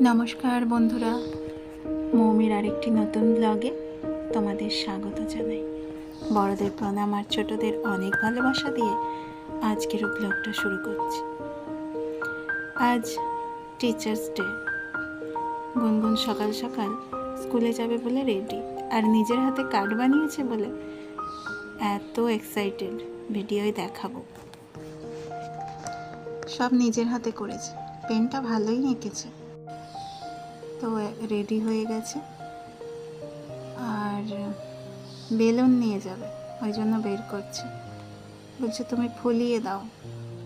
নমস্কার বন্ধুরা, মৌমির আরেকটি নতুন ব্লগে তোমাদের স্বাগত জানাই। বড়দের প্রণাম আর ছোটদের অনেক ভালোবাসা দিয়ে আজকের ব্লগটা শুরু করছি। আজ টিচার্স ডে। গুনগুন সকাল সকাল স্কুলে যাবে বলে রেডি, আর নিজের হাতে কার্ড বানিয়েছে বলে এত এক্সাইটেড, ভিডিওয় দেখাবো। সব নিজের হাতে করেছে, পেনটা ভালোই এঁকেছে। তো রেডি হয়ে গেছে, আর বেলুন নিয়ে যাবে, ওই জন্য বের করছে। বলছে তুমি ফুলিয়ে দাও,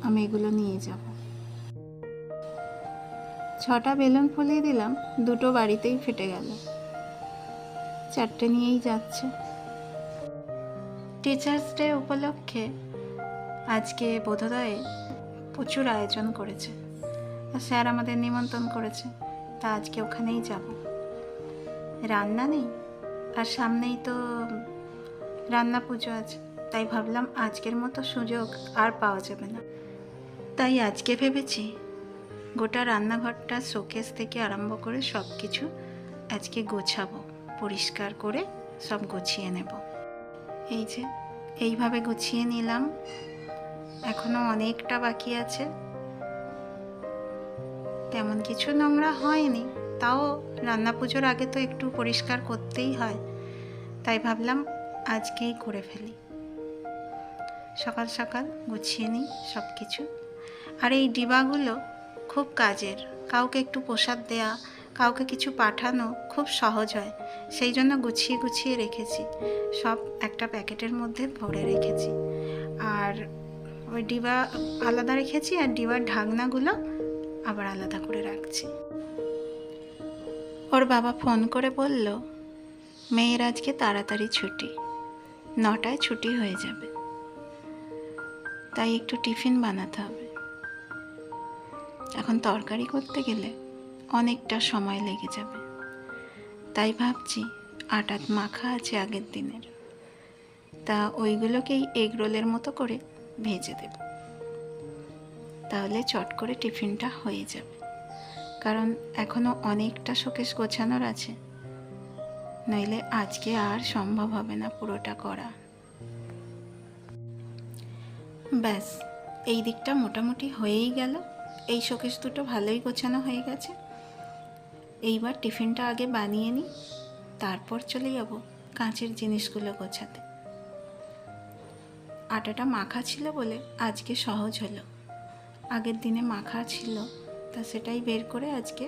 আমি এগুলো নিয়ে যাব। 6টা বেলুন ফুলিয়ে দিলাম, 2টো বাড়িতেই ফেটে গেল। 4টে নিয়েই যাচ্ছে। টিচার্স ডে উপলক্ষে আজকে বোধোদয়ে প্রচুর আয়োজন করেছে, স্যার আমাদের নিমন্ত্রণ করেছে, তা আজকে ওখানেই যাব। রান্না নেই, আর সামনেই তো রান্না পুজো আছে, তাই ভাবলাম আজকের মতো সুযোগ আর পাওয়া যাবে না। তাই আজকে ভেবেছি গোটা রান্নাঘরটা শোকেস থেকে আরম্ভ করে সব কিছু আজকে গোছাবো, পরিষ্কার করে সব গুছিয়ে নেব। এই যে এইভাবে গুছিয়ে নিলাম, এখনো অনেকটা বাকি আছে। তেমন কিছু নোংরা হয়নি, তাও রান্না পুজোর আগে তো একটু পরিষ্কার করতেই হয়, তাই ভাবলাম আজকেই করে ফেলি। সকাল সকাল গুছিয়ে নিই সব কিছু। আর এই ডিবাগুলো খুব কাজের, কাউকে একটু প্রসাদ দেয়া, কাউকে কিছু পাঠানো খুব সহজ হয়, সেই জন্য গুছিয়ে গুছিয়ে রেখেছি। সব একটা প্যাকেটের মধ্যে ভরে রেখেছি, আর ওই ডিবা আলাদা রেখেছি, আর ডিবার ঢাকনাগুলো আবার আলাদা করে রাখছি। ওর বাবা ফোন করে বলল মেয়ের আজকে তাড়াতাড়ি ছুটি, 9টায় ছুটি হয়ে যাবে, তাই একটু টিফিন বানাতে হবে। এখন তরকারি করতে গেলে অনেকটা সময় লেগে যাবে, তাই ভাবছি আটা মাখা আছে আগের দিনের, তা ওইগুলোকেই এগ রোলের মতো করে ভেজে দেব, তাহলে চট করে টিফিনটা হয়ে যাবে। কারণ এখনও অনেকটা শোকেস গোছানোর আছে, নইলে আজকে আর সম্ভব হবে না পুরোটা করা। ব্যাস, এই দিকটা মোটামুটি হয়েই গেল। এই শোকেস দুটো ভালোই গোছানো হয়ে গেছে। এইবার টিফিনটা আগে বানিয়ে নিই, তারপর চলে যাব কাঁচের জিনিসগুলো গোছাতে। আটাটা মাখা ছিল বলে আজকে সহজ হলো, আগের দিনে মাখা ছিল, তা সেটাই বের করে আজকে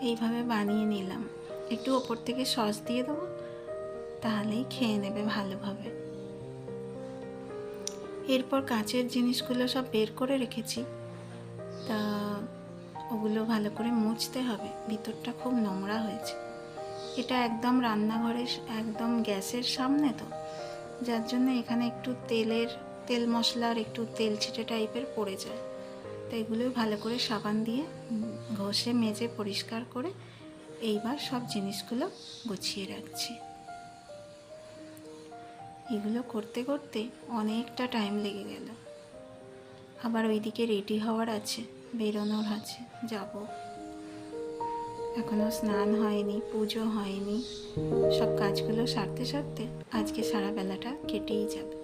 এইভাবে বানিয়ে নিলাম। একটু ওপর থেকে সস দিয়ে দেবো, তাহলেই খেয়ে নেবে ভালোভাবে। এরপর কাঁচের জিনিসগুলো সব বের করে রেখেছি, তা ওগুলো ভালো করে মুছতে হবে, ভিতরটা খুব নোংরা হয়েছে। এটা একদম রান্নাঘরের একদম গ্যাসের সামনে, তো যার জন্য এখানে একটু তেল মশলার একটু তেল ছিটে টাইপের পড়ে যায়, তো এগুলো ভালো করে সাবান দিয়ে ঘষে মেজে পরিষ্কার করে এইবার সব জিনিসগুলো গুছিয়ে রাখছি। এগুলো করতে করতে অনেকটা টাইম লেগে গেল। আবার ওইদিকে রেডি হওয়ার আছে, বেরোনোর আছে, যাব। এখনও স্নান হয়নি, পুজো হয়নি, সব কাজগুলো সারতে সারতে আজকে সারা বেলাটা কেটেই যাবে।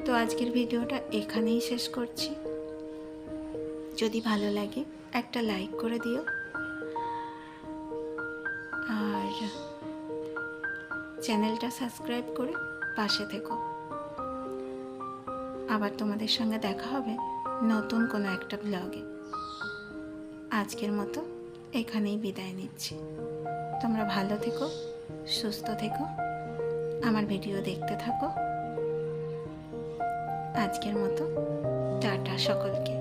তো আজকের ভিডিওটা এখানেই শেষ করছি। যদি ভালো লাগে একটা লাইক করে দিও, আর চ্যানেলটা সাবস্ক্রাইব করে পাশে থেকো। আবার তোমাদের সঙ্গে দেখা হবে নতুন কোনো একটা ব্লগে। আজকের মতো এখানেই বিদায় নিচ্ছি। তোমরা ভালো থেকো, সুস্থ থেকো, আমার ভিডিও দেখতে থাকো। আজকের মতো টাটা সকলকে।